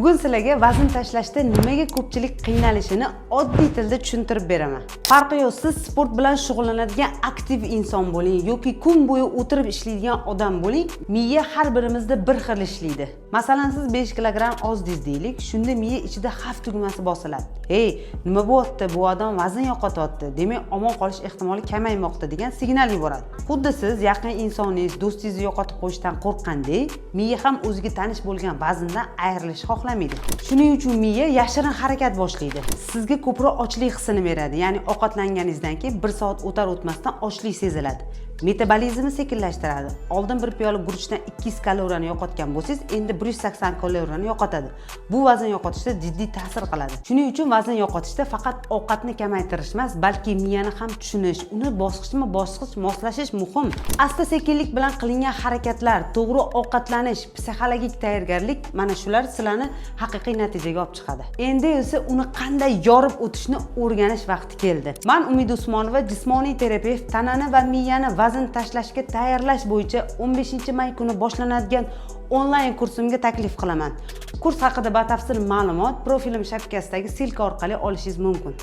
Bugun sizlarga vazn tashlashda nimaga ko'pchilik qiynalishini oddiy tilda tushuntirib beraman. Farqi yo'q, siz sport bilan shug'ullanadigan aktiv inson bo'ling yoki kun bo'yi o'tirib ishlaydigan odam bo'ling, miya har birimizda bir xil ishlaydi. Masalan, siz 5 kilogramm ozdingiz deylik, shunda miya ichida xavf tugmasi bosiladi. Ey, nima bo'lyapti? Bu odam vazn yo'qotyapti. Demak, omon qolish ehtimoli kamaymoqda degan signal yuboradi. Xuddi siz yaqin insoningiz, do'stingizni yo'qotib qo'yishdan qo'rqqandek, miya ham o'ziga tanish bo'lgan vazndan ayrilishni xohlamaydi. Shuning uchun miya yashirin harakat boshlaydi. Sizga ko'proq ochlik hissini beradi. Ya'ni ovqatlanganingizdan keyin 1 soat o'tar o'tmasdan ochlik seziladi. Metabolizmni sekinlashtiradi. Oldin 1 piyola guruchdan 200 kaloriyani yo'qotgan bo'lsangiz, endi 180 kaloriyani yo'qotadi. Bu vazn yo'qotishda jiddiy ta'sir qiladi. Shuning uchun vazn yo'qotishda faqat ovqatni kamaytirish emas, balki miyani ham tushunish, uni bosqichma-bosqich moslashish muhim. Asta-sekinlik bilan qilingan harakatlar, to'g'ri ovqatlanish, psixologik tayyorgarlik, mana shular sizlarni haqiqiy natijaga olib chiqadi. Endi esa uni qanday yorib o'tishni o'rganish vaqti keldi. Men Umid Usmonova, jismoniy terapevt, tanani va miyani vazn tashlashga tayyorlash bo'yicha 15-may kuni boshlanadigan onlayn kursimga taklif qilaman. Kurs haqida batafsil ma'lumot profilim shapkasidagi silka orqali olishingiz mumkin.